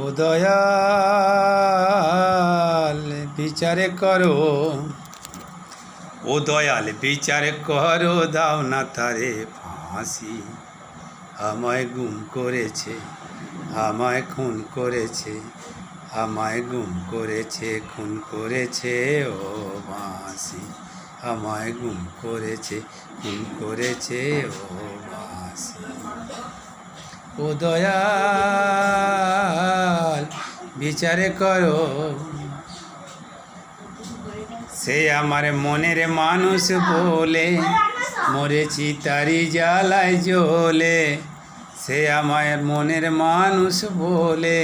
ও দয়াল বিচার করো, ও দয়াল বিচার করো, দাও না তারে ফাঁসি। আমায় গুম করেছে, আমায় খুন করেছে, আমায় গুম করেছে, খুন করেছে ও বাঁশি। আমায় গুম করেছে, খুন করেছে ও বাঁশি। ও দয়াল বিচার করো, সে আমার মনের মানুষ বলে মরেছি তারি জ্বালায় জ্বলে। সে আমার মনের মানুষ বলে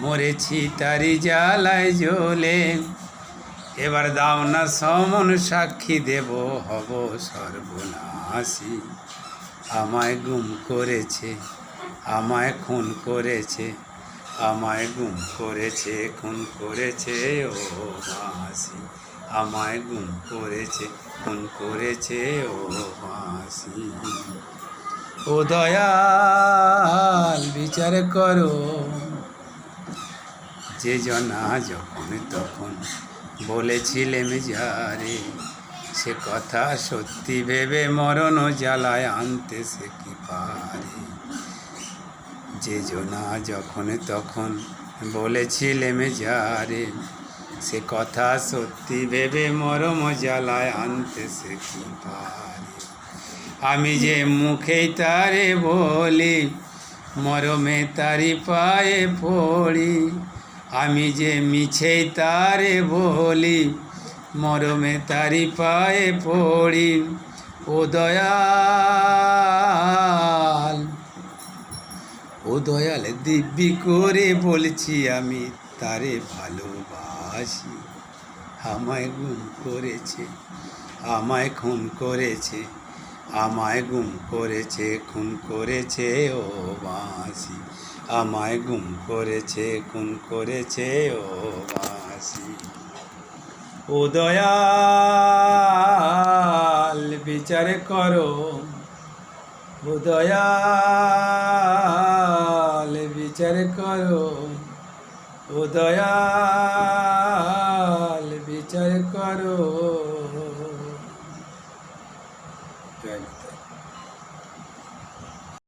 মরেছি তারি জ্বালায় জ্বলে। এবার দাও না সমন সাক্ষী দেব, হব সর্বনাশী। আমায় গুম করেছে, আমায় খুন করেছে, আমায় গুম করেছে, খুন করেছে ও বাঁশি। আমায় গুম করেছে, খুন করেছে ও বাঁশি। ও দয়াল বিচার করো, যে জনা যখন তখন বলেছিলেম যারে, সে কথা সত্যি ভেবে মরণ জ্বালায় আনতে সে কি পারে। যে জনা যখন তখন বলেছিলেম যারে, সে কথা সত্যি ভেবে মরম জ্বালায় আনতে সে কি পারে। আমি যে মুখেই তারে বলি, মরমে তারি পায়ে পড়ি। আমি যে মিছেই তারে বলি, মরমে তারি পায়ে পড়ি। ও দয়াল, ও দয়াল দিব্যি করে বলছি আমি তারে ভালোবাসি। আমায় গুম করেছে, আমায় খুন করেছে, আমায় গুম করেছে, খুন করেছে ও বাঁশি। আমায় গুম করেছে, খুন করেছে ও বাঁশি। ও দয়াল বিচার করো, ও দয়াল বিচার করো, ও দয়াল বিচার করো।